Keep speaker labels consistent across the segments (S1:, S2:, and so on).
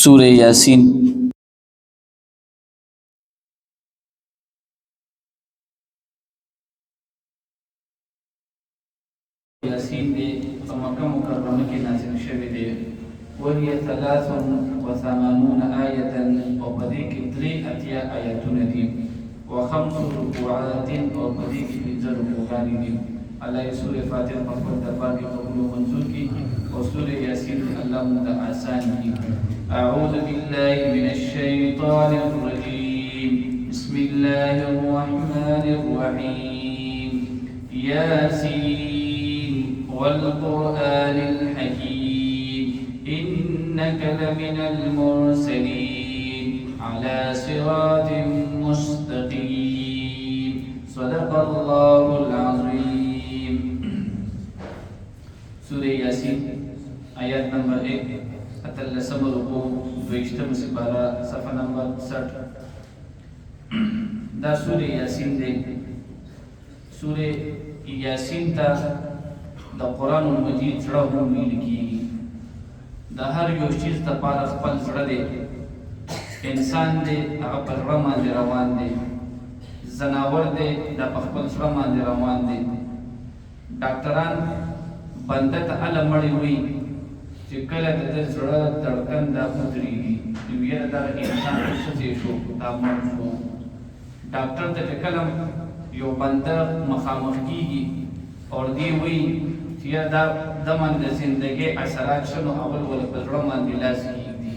S1: سورة یاسین
S2: یاسین دی په مکه مکرمه کې نازل شوی دی وهي 83 آیة او په دې کې 83 آیاتونه دي وخمس رکوعات او په دې کې 5 رکوعات دي الله سورة فاتحه په خپل دربار کې قبول او منظور کړي او سورة یاسین الله مونږ آسان کړي. أعوذ بالله من الشيطان الرجيم بسم الله الرحمن الرحيم ياسين والقرآن الحكيم إنك لمن المرسلين على صراط مستقيم صدق الله العظيم. سورة ياسين آيات نمبر 1 اتلسم رکو دویشتم سپارہ صفحہ نمبر 60. دا سورة یاسین دے. سورة یاسین تا دا قرآن مجید زړه هم ویل کیږي. دا هر یو چیز د پاره خپل زړه دی. انسان دی هغه په زړه باندې روان دی. زناور دی دا په خپل زړه باندې روان دی. ډاکټران بنده ته هله مړی وي چې کله د زړه دړکن دا ودرېږي نو یاره دغه انسان څه شو دا مړ شو. ډاکټر ته چې کله یو بنده مخامخ کېږي او دې وایي چې یاره دا دمن د زندګۍ اثرات شنو اول ولې په زړه باندې لاس کېږدي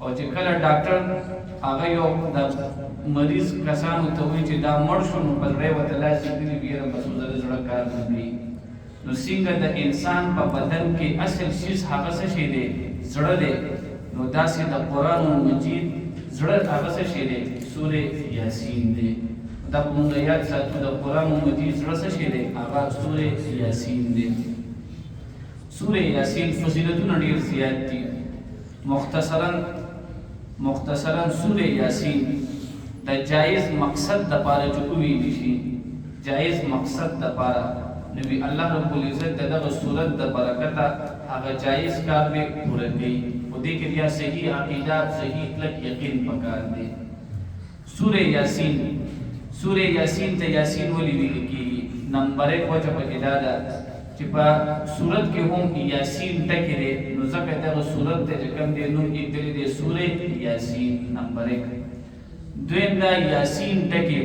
S2: او چې کله ډاکټر هغه یو د مریض کسانو ته وایي چې دا مړ شو نو په زړه یې ورته لاس کېږدي یاره بس د زړه کار نه کوي. نو څنګه د انسان په بدن کې اصل شیز هغه څه شی دی زړه دی نو داسې د قرآن مجید زړه هغه څه شی دی سورة یاسین دی. دا موږ یاد ساتو د قرآن مجید زړه څه شی دی هغه سورة یاسین دی. سورة یاسین فضیلتونه ډېر زیات دي. مختصرا سورة یاسین د جایز مقصد دپاره چې وویل شي جایز مقصد دپاره نبی الله رب العزت دغه صورت د برکته هغه جایز کار به پوره کوي. په دې کې بیا صحیح عقیده صحیح کلک یقین پکار دی. سورة یاسین ته یاسین ولې ویل کېږي؟ نمبر 1 وجه پکې دا ده چې په صورت کې هم یاسین ټکی دی نو ځکه دغه صورت ته چې کوم دی نوم ایښودلی دی سورة یاسین. نمبر 1 دویم دا یاسین ټکی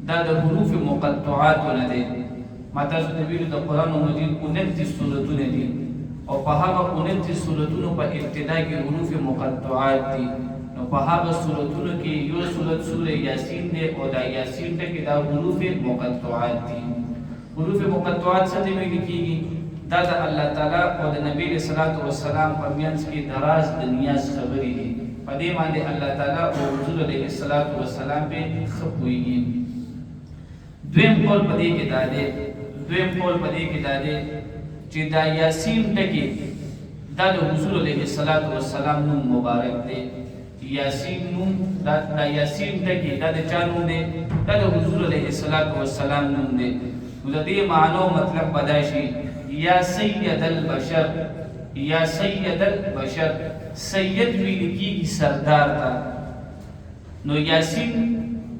S2: دا د حروف مقطعاتو نه دی. ما تاسو ته ویلو د قرآن مجید 29 سورتونه دي او په هغه 29 سورتونو په ابتدا کې حروف مقطعات دي. نو په هغه سورتونو کې یو سورت سورة یاسین دی او دا یاسین ټکی دا حروف مقطعات دي. حروف مقطعات څه ته ویل کېږي؟ دا د الله تعالی او د نبی صلی الله علیه وسلم په منځ کې دراز د نیاز خبرې دي. په دې باندې الله تعالی او رسول علیه السلام په ښه پوهېږي. دویم قول په دې کې دا دی چې دا یاسین ټکی دا د حضور علیه السلام نوم مبارک دی. یاسین نوم دا یاسین ټکی دا د چا نوم دی؟ دا د حضور علیه السلام نوم دی. نو د دې معنی مطلب بدای شي یا سید البشر. یا سید البشر سید ویل کېږي سردار ته. نو یاسین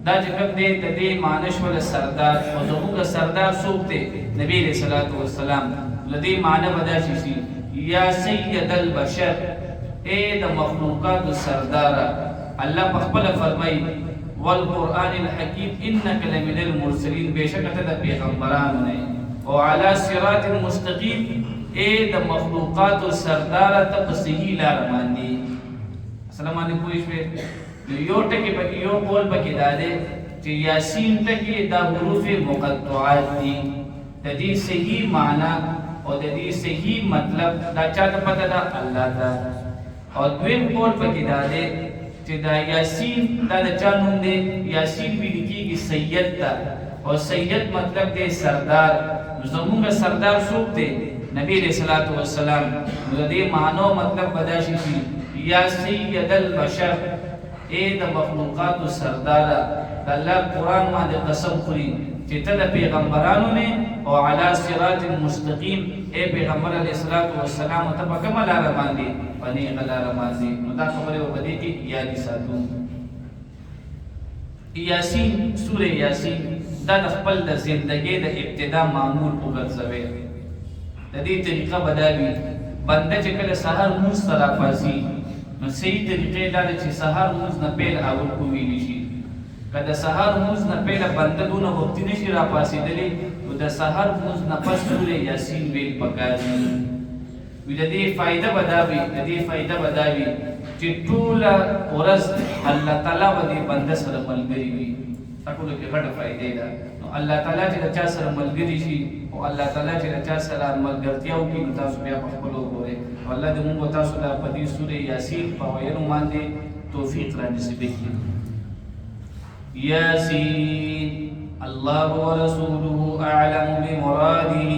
S2: دا چې کوم دی د دې معنی شوله سردار او زموږ سردار څوک دی؟ نبی علیه الصلاة والسلام. د دې معنی به داسې شي یا سید البشر ای د مخلوقاتو سرداره. الله په خپله فرمایي والقرآن الحکیم انک لمن المرسلین بېشکه ته د پیغمبرانو نه او علی صراط مستقیم ای د مخلوقاتو سرداره ته په صحیح لاره باندې. السلام علیکم پوه شوې؟ یو ټکی پکې یو قول پکې دا دی چې یاسین ټکی دا حروف مقطعات دي. د دې صحیح معنی او د دې صحیح مطلب دا چاته پته ده؟ الله ته. او دویم قول پکې دا دی چې دا یاسین دا د چا نوم دی؟ یاسین ویل کېږي سید ته او سید مطلب دی سردار. زموږ سردار څوک دی؟ نبی علیه الصلاة والسلام. نو د دې معنی مطلب به داسې شي یا سید البشر ای د مخلوقاتو سرداره د الله قرآن باندې قسم خوري چې ته د پیغمبرانو نه او علی صراط مستقیم اے پیغمبر علیه الصلاۃ والسلام ته په کومه لاره باندې په نیغه لاره باندې نو دا خبره وبدي کې یادی ساتو یاسین سوره یاسین دا د خپل د زندګۍ د ابتدا معمول وګرځوي د دې طریقه بداوي بنده چې کله سحر موږ سره پاسي نو صحیح طریقې دا چې سحر موږ نه پیل اول کوي نشي کله سحر موږ نه پیل بنده دونه وخت نشي را پاسېدلی او د سحر موږ نه پس سوره یاسین ویل پکاري وی د دې فائدہ بداوي چې ټول ورځ الله تعالی باندې بنده سره ملګری وي تاسو له کې غټه فائدې ده نو الله تعالی چې چا سره ملګری شي او الله تعالی چې چا سره ملګرتیا وکړي نو تاسو بیا په خپل وګورئ الله دې موږ تاسو ته په دې سورې یاسین په ویلو باندې توفیق را نصیب کړي یاسین الله ورسوله اعلم بمراده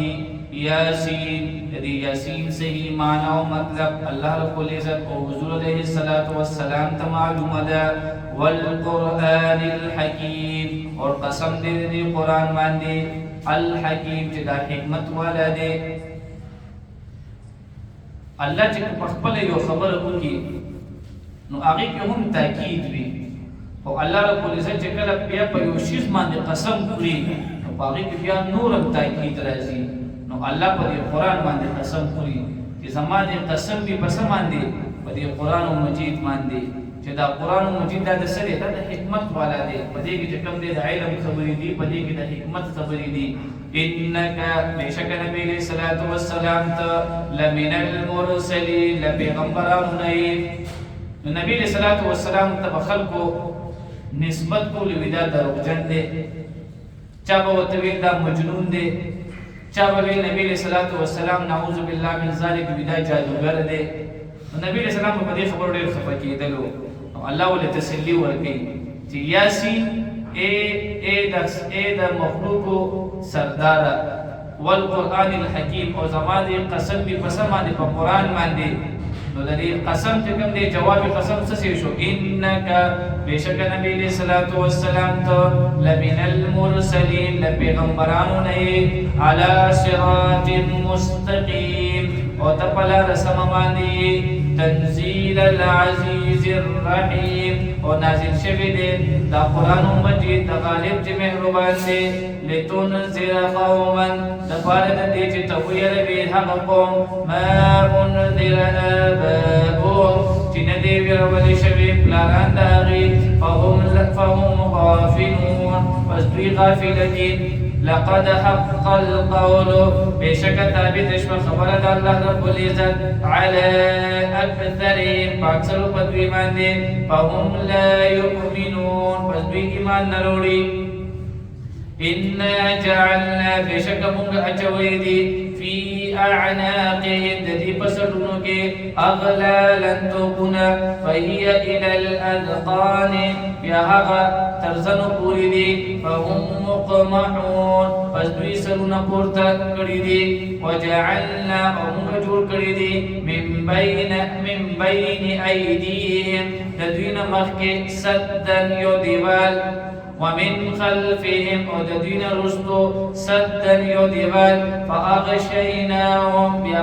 S2: یاسین دې یاسین صحیح معنی او مطلب الله رب العزت او حضور علیه الصلاۃ والسلام ته معلومه ده والقرآن الحکیم اور قسم دې قرآن باندې الحکیم چې دا حکمت والا دی الله چې په خپل یو خبره وکړي نو هغه کې هم تاکید وي او الله رب العزت چې کله بیا په یو شی باندې قسم خوري نو هغه کې بیا نور تاکید راځي نو الله په دې قرآن باندې قسم خوري چې زمانه قسم به پس باندې په دې قرآن مجید باندې چې دا قرآن مجید دا د سره د حکمت والا دی په دې کې کوم دی د علم خبرې دي په دې کې د حکمت خبرې دي انک بشک نبی علیہ الصلوۃ والسلام ته لمن المرسلین لپیغمبرانو نه نبی علیہ الصلوۃ والسلام ته خلقو نسبت کول ودا دروغجن دی چا به وتویل دا مجنون دی چا به نبی علیہ الصلوۃ والسلام نعوذ بالله من ذلک ودا جادوګر دی نبی علیہ السلام په دې خبرو ډېر خفه کېدلو الله ولې تسلی ورکړي چې یاسین اے د مخلوقو سردار والقرآن الحکیم او زمانه قسم به پسمانه په قرآن باندې نو د دې قسم چې کوم دی جواب قسم څه شو انک بشک نبی علیہ الصلوۃ والسلام ته لمن المرسلین لپیغمبرانو نه علی صراط مستقیم او تپلا رسم باندې تنزيل العزيز الرحيم او نازل شوی دی دا قرآن مجید دا غالب چې مهربان دی لتنذر قوما دپاره د دې چې ته ویروې هغه قوم ما انذر آباؤهم چې نه دی ویرولی شوي پلاران د هغې فهم غافلون پس دوی غافله دي لقد حق القول بشك ثابت شو خبر الله رب العزت على اكثرهم فاكثر بدوي باندې فهم لا يؤمنون بس دوی ایمان نه وروړي ان جعلنا بشك موږ اچوي دي في اعناقهم الذي پسړونو کې اغلالا توقنا فهي الى الاذقان بیا هغه ترزنو پوری دي فهم مقمحون پس دوی سرونه پورته کړي دي وجعلنا موږ جوړ کړي دي من بین ایدیهم د دوی نه مخکې سدا یو دیوال ومن خلفهم او د دوی نه وروستو سدا یو دیوال فاغشیناهم بیا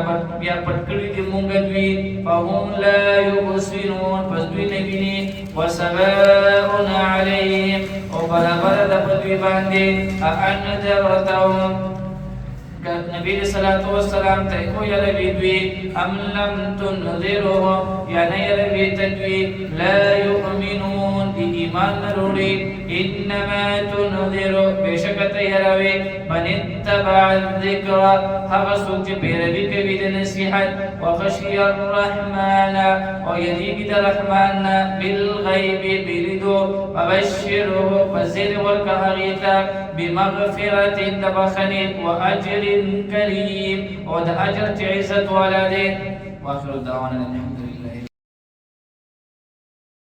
S2: پټ کړي دي موږ دوی فهم لا یبصرون پس دوی نه ویني وسواء علیهم او برابر د دوی باندې انذرتهم نبی علیہ الصلوۃ والسلام ته کو یلوی دوی ام لم تنذرهم یا نه یلوی تدوی لا یؤمنون دی ایمان نروړي انما تنذر بشکته یلوی من اتبع الذکر هغه څوک چې پیروي کوي د نصیحت وخشی الرحمن او یریږي د رحمان بالغیب بلیدو وبشره فزر ورکه بمغفرة دبخن وأجر كريم ود أجر عزت ولده وآخر الدعوانا